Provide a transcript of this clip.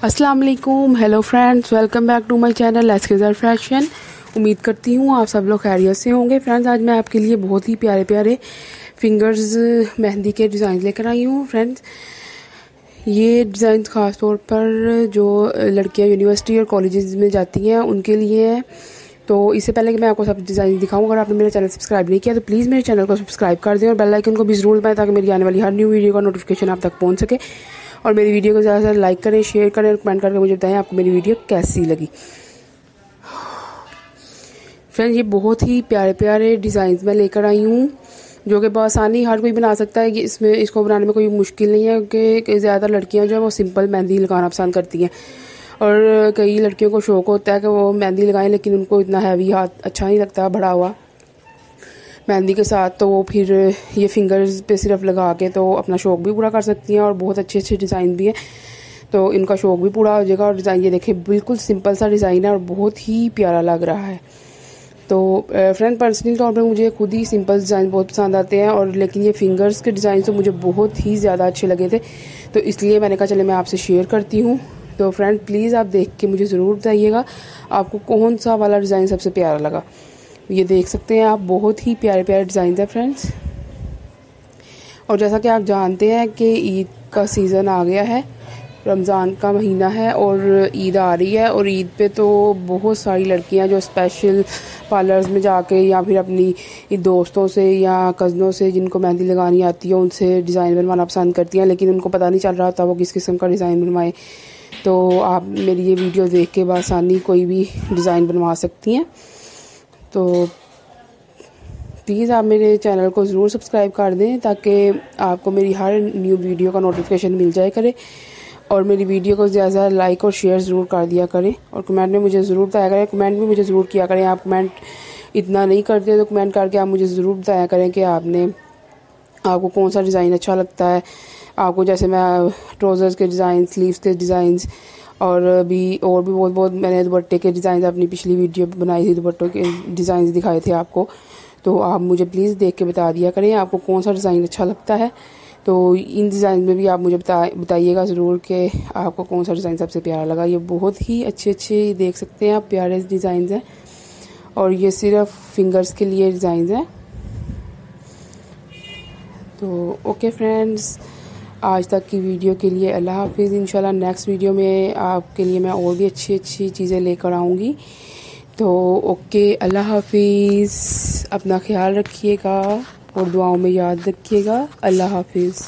अस्सलाम वालेकुम, hello friends, welcome back to my channel एस्केजर फैशन। उम्मीद करती हूँ आप सब लोग खैरियत से होंगे। फ्रेंड्स, आज मैं आपके लिए बहुत ही प्यारे प्यारे फिंगर्स मेहंदी के डिज़ाइन लेकर आई हूँ। फ्रेंड्स, ये डिज़ाइन ख़ास तौर पर जो लड़कियाँ यूनिवर्सिटी और कॉलेजेस में जाती हैं उनके लिए है। तो इससे पहले कि मैं आपको सब डिज़ाइन दिखाऊँ, अगर आपने मेरा चैनल सब्सक्राइब नहीं किया तो प्लीज़ मेरे चैनल को सब्सक्राइब कर दें और बेल आइकन को भी ज़रूर दबाएं ताकि मेरी आने वाली हर न्यू वीडियो का नोटिफिकेशन आप तक पहुंच सके। और मेरी वीडियो को ज़्यादा से ज़्यादा लाइक करें, शेयर करें और कमेंट करके मुझे बताएं आपको मेरी वीडियो कैसी लगी। फ्रेंड्स, ये बहुत ही प्यारे प्यारे डिज़ाइन मैं लेकर आई हूँ जो कि बआसानी हर कोई बना सकता है। कि इसको बनाने में कोई मुश्किल नहीं है क्योंकि ज़्यादातर लड़कियाँ जो है वो सिंपल मेहंदी लगाना पसंद करती हैं और कई लड़कियों को शौक़ होता है कि वो मेहंदी लगाएं, लेकिन उनको इतना हैवी हाथ अच्छा नहीं लगता बड़ा हुआ मेहंदी के साथ। तो वो फिर ये फिंगर्स पे सिर्फ लगा के तो अपना शौक़ भी पूरा कर सकती हैं और बहुत अच्छे अच्छे डिज़ाइन भी हैं, तो इनका शौक़ भी पूरा हो जाएगा। और डिज़ाइन ये देखें, बिल्कुल सिंपल सा डिज़ाइन है और बहुत ही प्यारा लग रहा है। तो फ्रेंड, पर्सनली तौर पर मुझे खुद ही सिंपल डिज़ाइन बहुत पसंद आते हैं और लेकिन ये फिंगर्स के डिज़ाइन तो मुझे बहुत ही ज़्यादा अच्छे लगे थे, तो इसलिए मैंने कहा चले मैं आपसे शेयर करती हूँ। तो फ्रेंड, प्लीज़ आप देख के मुझे ज़रूर बताइएगा आपको कौन सा वाला डिज़ाइन सबसे प्यारा लगा। ये देख सकते हैं आप, बहुत ही प्यारे प्यारे डिज़ाइन है फ्रेंड्स। और जैसा कि आप जानते हैं कि ईद का सीज़न आ गया है, रमज़ान का महीना है और ईद आ रही है। और ईद पे तो बहुत सारी लड़कियां जो स्पेशल पार्लर्स में जाके या फिर अपनी दोस्तों से या कज़नों से जिनको मेहंदी लगानी आती है उनसे डिज़ाइन बनवाना पसंद करती हैं, लेकिन उनको पता नहीं चल रहा होता वो किस किस्म का डिज़ाइन बनवाएं। तो आप मेरी ये वीडियो देख के बआसानी कोई भी डिज़ाइन बनवा सकती हैं। तो प्लीज़ आप मेरे चैनल को ज़रूर सब्सक्राइब कर दें ताकि आपको मेरी हर न्यू वीडियो का नोटिफिकेशन मिल जाए करे। और मेरी वीडियो को ज़्यादा से ज़्यादा लाइक और शेयर ज़रूर कर दिया करें और कमेंट में मुझे ज़रूर बताया करें। कमेंट भी मुझे ज़रूर किया करें। आप कमेंट इतना नहीं करते तो कमेंट करके आप मुझे ज़रूर बताया करें कि आपको कौन सा डिज़ाइन अच्छा लगता है। आपको जैसे मैं ट्राउज़र्स के डिज़ाइन, स्लीव्स के डिज़ाइंस और भी बहुत बहुत मैंने दुपट्टे के डिज़ाइन अपनी पिछली वीडियो बनाई थी, दुपट्टों के डिज़ाइन दिखाए थे आपको। तो आप मुझे प्लीज़ देख के बता दिया करें आपको कौन सा डिज़ाइन अच्छा लगता है। तो इन डिज़ाइन में भी आप मुझे बताइएगा ज़रूर कि आपको कौन सा डिज़ाइन सबसे प्यारा लगा। ये बहुत ही अच्छे अच्छे देख सकते हैं आप प्यारे डिज़ाइन हैं और ये सिर्फ फिंगर्स के लिए डिज़ाइन हैं। तो ओके फ्रेंड्स, आज तक की वीडियो के लिए अल्लाह हाफिज़। इंशाल्लाह नेक्स्ट वीडियो में आपके लिए मैं और भी अच्छी अच्छी चीज़ें लेकर आऊँगी। तो ओके, अल्लाह हाफिज़, अपना ख्याल रखिएगा और दुआओं में याद रखिएगा। अल्लाह हाफिज़।